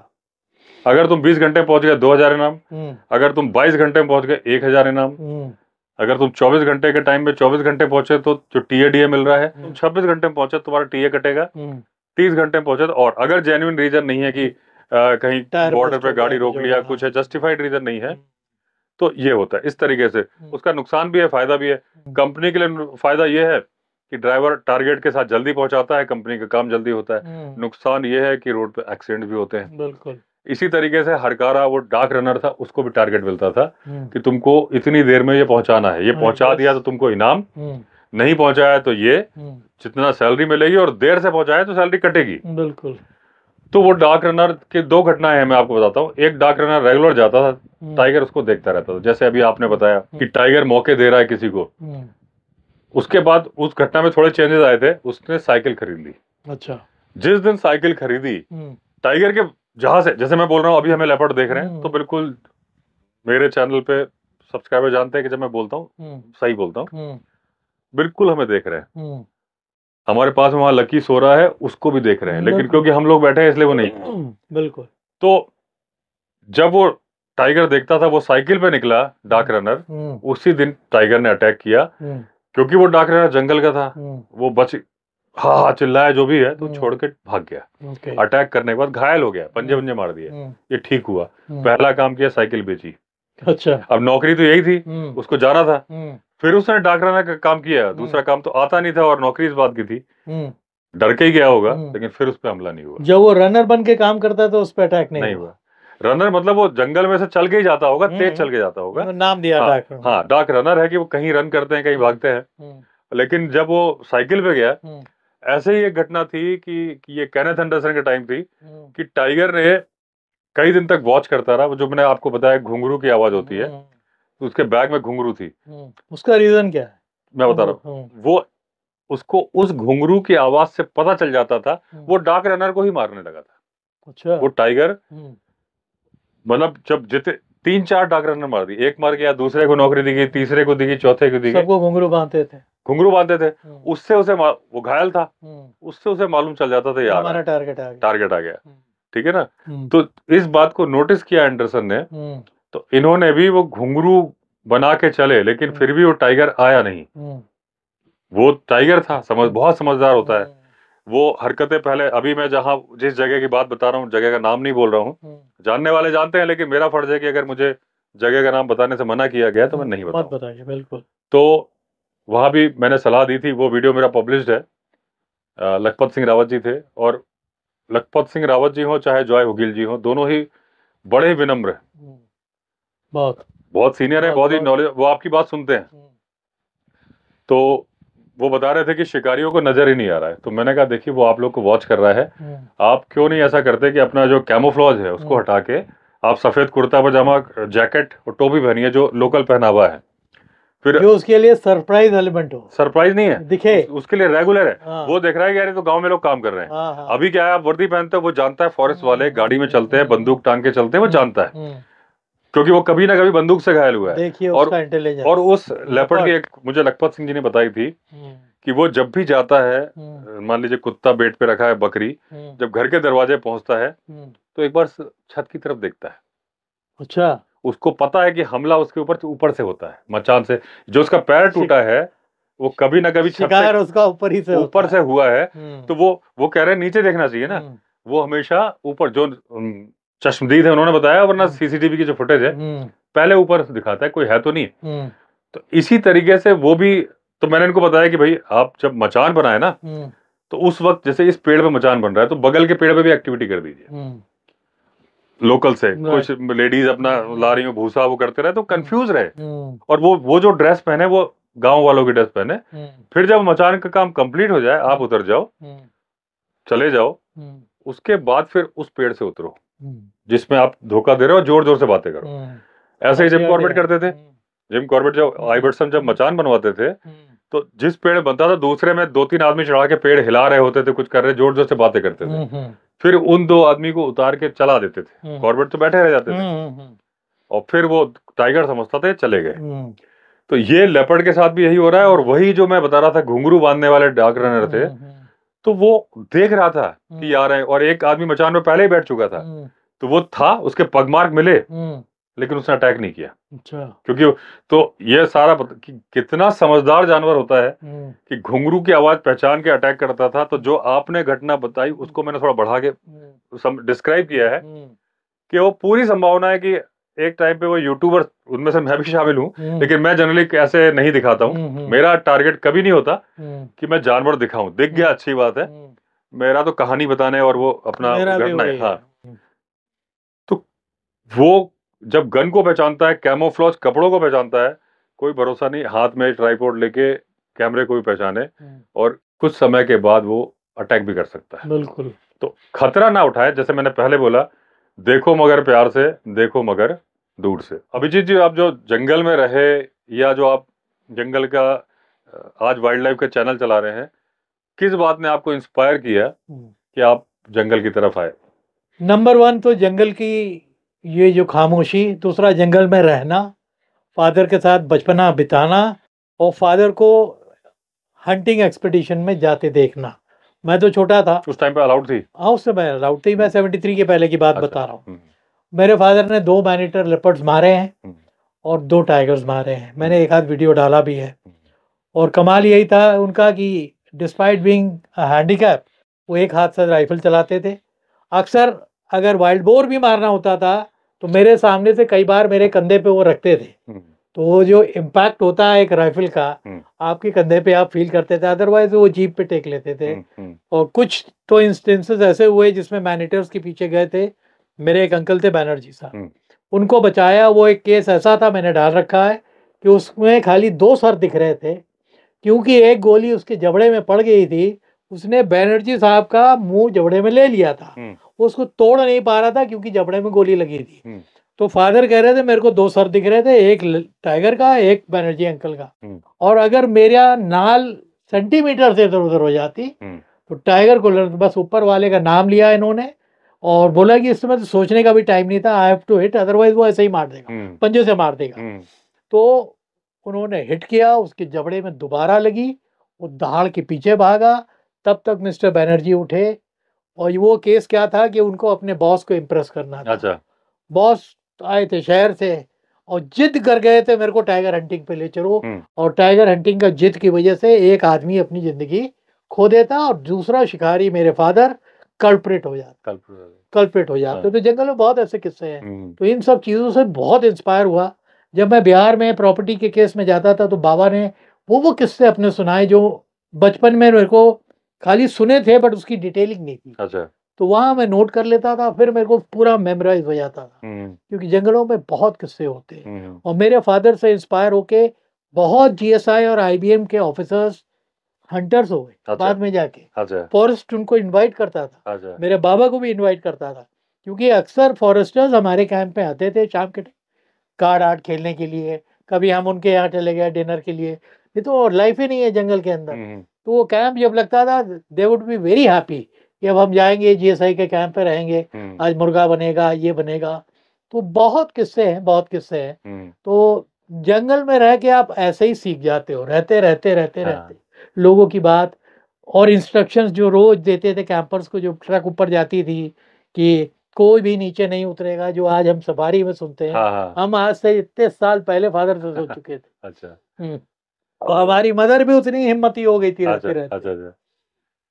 Speaker 1: अगर तुम 20 घंटे में पहुंच गए 2,000 इनाम। अगर तुम 22 घंटे में पहुंच गए 1,000 इनाम। अगर तुम 24 घंटे के टाइम में 24 घंटे पहुंचे तो जो टीएडीए मिल रहा है, तुम 26 घंटे में पहुंचे तुम्हारा टीए कटेगा। 30 घंटे में पहुंचे, और अगर जेन्युइन रीजन नहीं है कि कहीं बॉर्डर पे गाड़ी रोक लिया, कुछ है, जस्टिफाइड रीजन नहीं है, तो ये होता है इस तरीके से। उसका नुकसान भी है, फायदा भी है। कंपनी के लिए फायदा ये है कि ड्राइवर टारगेट के साथ जल्दी पहुंचाता है, कंपनी का काम जल्दी होता है। नुकसान ये है कि रोड पे एक्सीडेंट भी होते हैं।
Speaker 2: बिल्कुल।
Speaker 1: इसी तरीके से हरकारा वो डाक रनर था, उसको भी टारगेट मिलता था कि तुमको इतनी देर में ये पहुंचाना है, ये पहुंचा दिया तो तुमको इनाम, नहीं पहुंचाया तो ये जितना सैलरी मिलेगी, और देर से पहुंचाया तो सैलरी कटेगी।
Speaker 2: बिल्कुल।
Speaker 1: तो वो डाक रनर की दो घटनाएं हैं, मैं आपको बताता हूँ। एक डाक रनर रेगुलर जाता था, टाइगर उसको देखता रहता था, जैसे अभी आपने बताया कि टाइगर मौके दे रहा है किसी को। उसके बाद उस घटना में थोड़े चेंजेस आए थे, उसने साइकिल खरीद ली।
Speaker 2: अच्छा।
Speaker 1: जिस दिन साइकिल खरीदी, टाइगर के जहां से, जैसे मैं बोल रहा हूँ अभी हमें लेपर्ड देख रहे हैं, तो बिल्कुल मेरे चैनल पे सब्सक्राइबर जानते हैं कि जब मैं बोलता हूँ सही बोलता हूँ। बिल्कुल हमें देख रहे हैं, हमारे पास वहां लकी सो रहा है, उसको भी देख रहे हैं, लेकिन क्योंकि हम लोग बैठे हैं इसलिए वो नहीं।
Speaker 2: बिल्कुल।
Speaker 1: तो जब वो टाइगर देखता था, वो साइकिल पे निकला डाक रनर, उसी दिन टाइगर ने अटैक किया। क्योंकि वो डाक रनर जंगल का था, वो बच, हाँ चिल्लाया जो भी है, तो छोड़ के भाग गया। अटैक करने के बाद घायल हो गया, पंजे पंजे मार दिए, ये ठीक हुआ। पहला काम किया, साइकिल बेची।
Speaker 2: अच्छा।
Speaker 1: अब नौकरी तो यही थी, उसको जाना था। फिर उसने डाक रनर का काम किया, दूसरा काम तो आता नहीं था, और नौकरी इस बात की थी, डर के ही गया होगा, लेकिन फिर उस पर हमला नहीं हुआ।
Speaker 2: जब वो रनर बन के काम करता है तो उस पर अटैक नहीं हुआ।
Speaker 1: रनर मतलब वो जंगल में से चल के ही जाता होगा, तेज चल के जाता होगा,
Speaker 2: नाम दिया डाक रनर।
Speaker 1: हाँ, डाक रनर है कि वो कहीं रन करते हैं, कहीं भागते हैं। लेकिन जब वो साइकिल पे गया, ऐसे ही एक घटना थी कि ये केनेथ एंडरसन के टाइम थी कि टाइगर ने कई दिन तक वॉच करता रहा। वो जो मैंने आपको बताया घुंघरू की आवाज होती है, तो उसके बैग में घुंघरू थी।
Speaker 2: उसका रीजन क्या है?
Speaker 1: मैं बता रहा हूँ, वो उसको उस घुंघरू की आवाज से पता चल जाता था, वो डाक रनर को ही मारने लगा था।
Speaker 2: अच्छा।
Speaker 1: वो टाइगर मतलब जब जितने 3-4 डाक रनर मार दी, एक मार गया, दूसरे को नौकरी दी गई, तीसरे को दी गई, चौथे को दी गई,
Speaker 2: सबको घुंघरू बांधते थे।
Speaker 1: घुंघरू बांधते थे। उससे उसे वो घायल था, उससे उसे मालूम चल जाता था यार
Speaker 2: हमारा टारगेट
Speaker 1: आ गया। ठीक है ना। तो इस बात को नोटिस किया एंडरसन ने, तो इन्होंने भी वो घुंघरू बना के चले, लेकिन फिर भी वो टाइगर आया नहीं। वो टाइगर था, बहुत समझदार होता है वो। हरकतें पहले, अभी मैं जहां जिस जगह की बात बता रहा हूँ, जगह का नाम नहीं बोल रहा हूँ, जानने वाले जानते हैं, लेकिन मेरा फर्ज है कि अगर मुझे जगह का नाम बताने से मना किया गया तो मैं नहीं
Speaker 2: मत बताइए। बिल्कुल।
Speaker 1: तो वहां भी मैंने सलाह दी थी, वो वीडियो मेरा पब्लिश्ड है। लखपत सिंह रावत जी थे, और लखपत सिंह रावत जी हो चाहे जॉय वकील जी हो, दोनों ही बड़े ही विनम्र है, बहुत सीनियर है, बहुत ही नॉलेज, वो आपकी बात सुनते हैं। तो वो बता रहे थे कि शिकारियों को नजर ही नहीं आ रहा है। तो मैंने कहा देखिए, वो आप लोग को वॉच कर रहा है, आप क्यों नहीं ऐसा करते कि अपना जो कैमोफ्लॉज है उसको हटा के आप सफेद कुर्ता पजामा, जैकेट और टोपी पहनिए, जो लोकल पहनावा है, फिर
Speaker 2: जो उसके लिए सरप्राइज एलिमेंट हो।
Speaker 1: सरप्राइज नहीं है,
Speaker 2: दिखे,
Speaker 1: उसके लिए रेगुलर है। वो देख रहा है कि यार तो गांव में लोग काम कर रहे हैं। अभी क्या है, आप वर्दी पहनते हो, वो जानता है फॉरेस्ट वाले गाड़ी में चलते हैं, बंदूक टांग के चलते हैं, वो जानता है, क्योंकि वो कभी ना कभी बंदूक से घायल हुआ है।
Speaker 2: देखिए उसका इंटेलिजेंस।
Speaker 1: और उस लेपर्ड की एक मुझे लखपत सिंह जी ने बताई थी कि वो जब भी जाता है, मान लीजिए कुत्ता बेड पे रखा है, बकरी, जब घर के दरवाजे पहुंचता है तो एक बार छत की तरफ देखता है।
Speaker 2: अच्छा।
Speaker 1: उसको पता है कि हमला उसके ऊपर से होता है, मचान से। जो उसका पैर टूटा है वो कभी ना कभी
Speaker 2: शिकार उसका ऊपर से
Speaker 1: हुआ है। तो वो कह रहे हैं नीचे देखना चाहिए ना, वो हमेशा ऊपर, जो चश्मदीद है उन्होंने बताया, वरना सीसीटीवी की जो फुटेज है पहले ऊपर दिखाता है, कोई है तो नहीं। तो इसी तरीके से वो भी, तो मैंने इनको बताया कि भाई आप जब मचान बनाए ना, तो उस वक्त जैसे इस पेड़ पे मचान बन रहा है, तो बगल के पेड़ पे भी एक्टिविटी कर दीजिए लोकल से। कुछ लेडीज अपना ला रही हो भूसा, वो करते रहे तो कंफ्यूज रहे, और वो जो ड्रेस पहने वो गांव वालों की ड्रेस पहने। फिर जब मचान का काम कंप्लीट हो जाए, आप उतर जाओ, चले जाओ, उसके बाद फिर उस पेड़ से उतरो जिसमें आप धोखा दे रहे हो, जोर जोर से बातें करो। ऐसे ही जिम कॉर्बेट करते थे। जिम कॉर्बेट जब आइवर्सन जब मचान बनवाते थे, तो जिस पेड़ बनता था, दूसरे में 2-3 आदमी चढ़ा के पेड़ हिला रहे होते थे, कुछ कर रहे, जोर जोर से बातें करते थे। फिर उन 2 आदमी को उतार के चला देते थे, कॉर्बेट तो बैठे रह जाते थे, और फिर वो टाइगर समझता था चले गए। तो ये लेपर्ड के साथ भी यही हो रहा है। और वही जो मैं बता रहा था, घुंघरू बांधने वाले डाक रनर थे, तो वो देख रहा था कि आ रहे हैं, और एक आदमी मचान में पहले ही बैठ चुका था, तो वो था, उसके पगमार्क मिले, लेकिन उसने अटैक नहीं किया। अच्छा। क्योंकि तो ये सारा कि कितना समझदार जानवर होता है कि घुंघरू की आवाज पहचान के अटैक करता था। तो जो आपने घटना बताई उसको मैंने थोड़ा बढ़ा के डिस्क्राइब किया है कि वो पूरी संभावना है कि एक टाइम पे वो यूट्यूबर, उनमें से मैं भी शामिल हूँ, लेकिन मैं जनरली ऐसे नहीं दिखाता हूँ। मेरा टारगेट कभी नहीं होता कि मैं जानवर दिखाऊं, दिख गया अच्छी बात है, मेरा तो कहानी बताने और वो अपना
Speaker 2: मेरा भी
Speaker 1: घटना है।
Speaker 2: वही
Speaker 1: हाँ, तो वो जब गन को पहचानता है, कैमोफ्लेज कपड़ों को पहचानता है, कोई भरोसा नहीं हाथ में ट्राइपॉड लेके कैमरे को भी पहचाने, और कुछ समय के बाद वो अटैक भी कर सकता है।
Speaker 2: बिल्कुल।
Speaker 1: तो खतरा ना उठाए, जैसे मैंने पहले बोला, देखो मगर प्यार से, देखो मगर दूर से। अभिजीत जी, आप जो जंगल में रहे, या जो आप जंगल का आज वाइल्ड लाइफ का चैनल चला रहे हैं, किस बात ने आपको इंस्पायर किया कि आप जंगल की तरफ आए?
Speaker 2: नंबर 1 तो जंगल की ये जो खामोशी, दूसरा जंगल में रहना, फादर के साथ बचपना बिताना, और फादर को हंटिंग एक्सपीडिशन में जाते देखना। मैं तो छोटा था
Speaker 1: उस टाइम पे अलाउड थी?
Speaker 2: हाँ, उस समय अलाउड थी। मैं 73 के पहले की बात बता रहा हूँ।
Speaker 1: हम्म,
Speaker 2: मेरे फादर ने 2 मैनीटर लेपर्ड्स मारे हैं और 2 टाइगर्स मारे हैं। मैंने एक आध वीडियो डाला भी है। और कमाल यही था उनका कि डिस्पाइट बीइंग हैंडीकैप, वो एक हाथ से राइफल चलाते थे। अक्सर अगर वाइल्ड बोर भी मारना होता था तो मेरे सामने से कई बार मेरे कंधे पे वो रखते थे। तो वो जो इम्पैक्ट होता है एक राइफल का, आपके कंधे पे आप फील करते थे, अदरवाइज वो जीप पे टेक लेते थे। और कुछ तो इंस्टेंसेस ऐसे हुए जिसमें मैनीटर्स के पीछे गए थे। मेरे एक अंकल थे बैनर्जी साहब, उनको बचाया। वो एक केस ऐसा था, मैंने डाल रखा है, कि उसमें खाली 2 सर दिख रहे थे, क्योंकि एक गोली उसके जबड़े में पड़ गई थी। उसने बैनर्जी साहब का मुंह जबड़े में ले लिया था, उसको तोड़ नहीं पा रहा था क्योंकि जबड़े में गोली लगी थी। तो फादर कह रहे थे मेरे को 2 सर दिख रहे थे, एक टाइगर का, एक बैनर्जी अंकल का। और अगर मेरा नाल सेंटीमीटर से इधर उधर हो जाती तो टाइगर को बस ऊपर वाले का नाम लिया इन्होंने और बोला कि इस समय तो सोचने का भी टाइम नहीं था, I have to hit, otherwise वो ऐसे ही मार देगा, पंजे से मार देगा। तो उन्होंने हिट किया, उसके जबड़े में दोबारा लगी, वो दहाड़ के पीछे भागा। तब तक मिस्टर बैनर्जी उठे। और वो केस क्या था कि उनको अपने बॉस को इम्प्रेस करना था।
Speaker 1: अच्छा।
Speaker 2: बॉस आए थे शहर से और जिद कर गए थे मेरे को टाइगर हंटिंग पे ले चलो। और टाइगर हंटिंग का जिद की वजह से एक आदमी अपनी जिंदगी खो देता और दूसरा शिकारी मेरे फादर कल्प्रिट हो जाता। तो जंगल में बहुत ऐसे किस्से हैं। तो इन सब चीज़ों से बहुत इंस्पायर हुआ। जब मैं बिहार में प्रॉपर्टी के केस में जाता था तो बाबा ने वो किस्से अपने सुनाए जो बचपन में मेरे को खाली सुने थे बट उसकी डिटेलिंग नहीं थी।
Speaker 1: अच्छा।
Speaker 2: तो वहाँ मैं नोट कर लेता था, फिर मेरे को पूरा मेमोराइज हो जाता था, क्योंकि जंगलों में बहुत किस्से होते हैं। और मेरे फादर से इंस्पायर होके बहुत जीएसआई और आईबीएम के ऑफिसर्स हंटर्स हो गए।
Speaker 1: अच्छा।
Speaker 2: बाद में जाके
Speaker 1: अच्छा।
Speaker 2: फॉरेस्ट उनको इनवाइट करता था।
Speaker 1: अच्छा।
Speaker 2: मेरे बाबा को भी इनवाइट करता था, क्योंकि अक्सर फॉरेस्टर्स हमारे कैंप पे आते थे शाम के कार्ड आर्ट खेलने के लिए। कभी हम उनके यहाँ चले गए डिनर के लिए। ये तो लाइफ ही नहीं है जंगल के अंदर। तो वो कैंप जब लगता था they would be very happy कि अब हम जाएंगे जीएसआई के कैंप पे रहेंगे, आज मुर्गा बनेगा, ये बनेगा। तो बहुत किस्से हैं, बहुत किस्से हैं। तो जंगल में रह के आप ऐसे ही सीख जाते हो, रहते रहते रहते रहते लोगों की बात और इंस्ट्रक्शंस जो रोज देते थे कैंपर्स को, जो ट्रक ऊपर जाती थी कि कोई भी नीचे नहीं उतरेगा, जो आज हम सफारी में सुनते हैं। हम आज से इतने साल पहले फादर से सोच चुके थे।
Speaker 1: अच्छा।
Speaker 2: और हमारी मदर भी उतनी हिम्मती हो गई थी रहते रहते।
Speaker 1: अच्छा।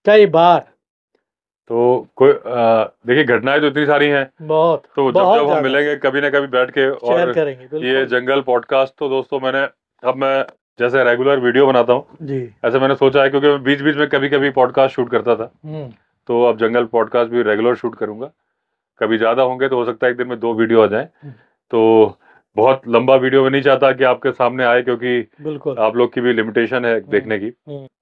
Speaker 2: कई बार
Speaker 1: तो कोई देखिए घटनाएं तो इतनी सारी हैं,
Speaker 2: बहुत,
Speaker 1: तो जब हम मिलेंगे कभी ना कभी बैठ के और
Speaker 2: करेंगे।
Speaker 1: ये जंगल पॉडकास्ट तो दोस्तों मैं जैसे रेगुलर वीडियो बनाता हूँ
Speaker 2: जी,
Speaker 1: ऐसे मैंने सोचा है, क्योंकि मैं बीच बीच में कभी कभी पॉडकास्ट शूट करता था, तो अब जंगल पॉडकास्ट भी रेगुलर शूट करूंगा। कभी ज्यादा होंगे तो हो सकता है एक दिन में 2 वीडियो आ जाए। तो बहुत लंबा वीडियो में नहीं चाहता कि आपके सामने आए, क्योंकि
Speaker 2: बिल्कुल
Speaker 1: आप लोग की भी लिमिटेशन है देखने की।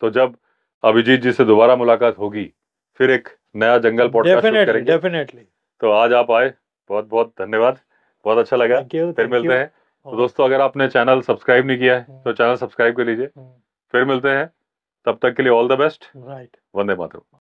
Speaker 1: तो जब अभिजीत जी से दोबारा मुलाकात होगी, फिर एक नया जंगल पॉडकास्ट शूट करेंगे।
Speaker 2: डेफिनेटली।
Speaker 1: तो आज आप आए, बहुत बहुत धन्यवाद, बहुत अच्छा लगा। फिर मिलते हैं। तो दोस्तों अगर आपने चैनल सब्सक्राइब नहीं किया है तो चैनल सब्सक्राइब कर लीजिए। फिर मिलते हैं, तब तक के लिए all the best. Vande Mataram.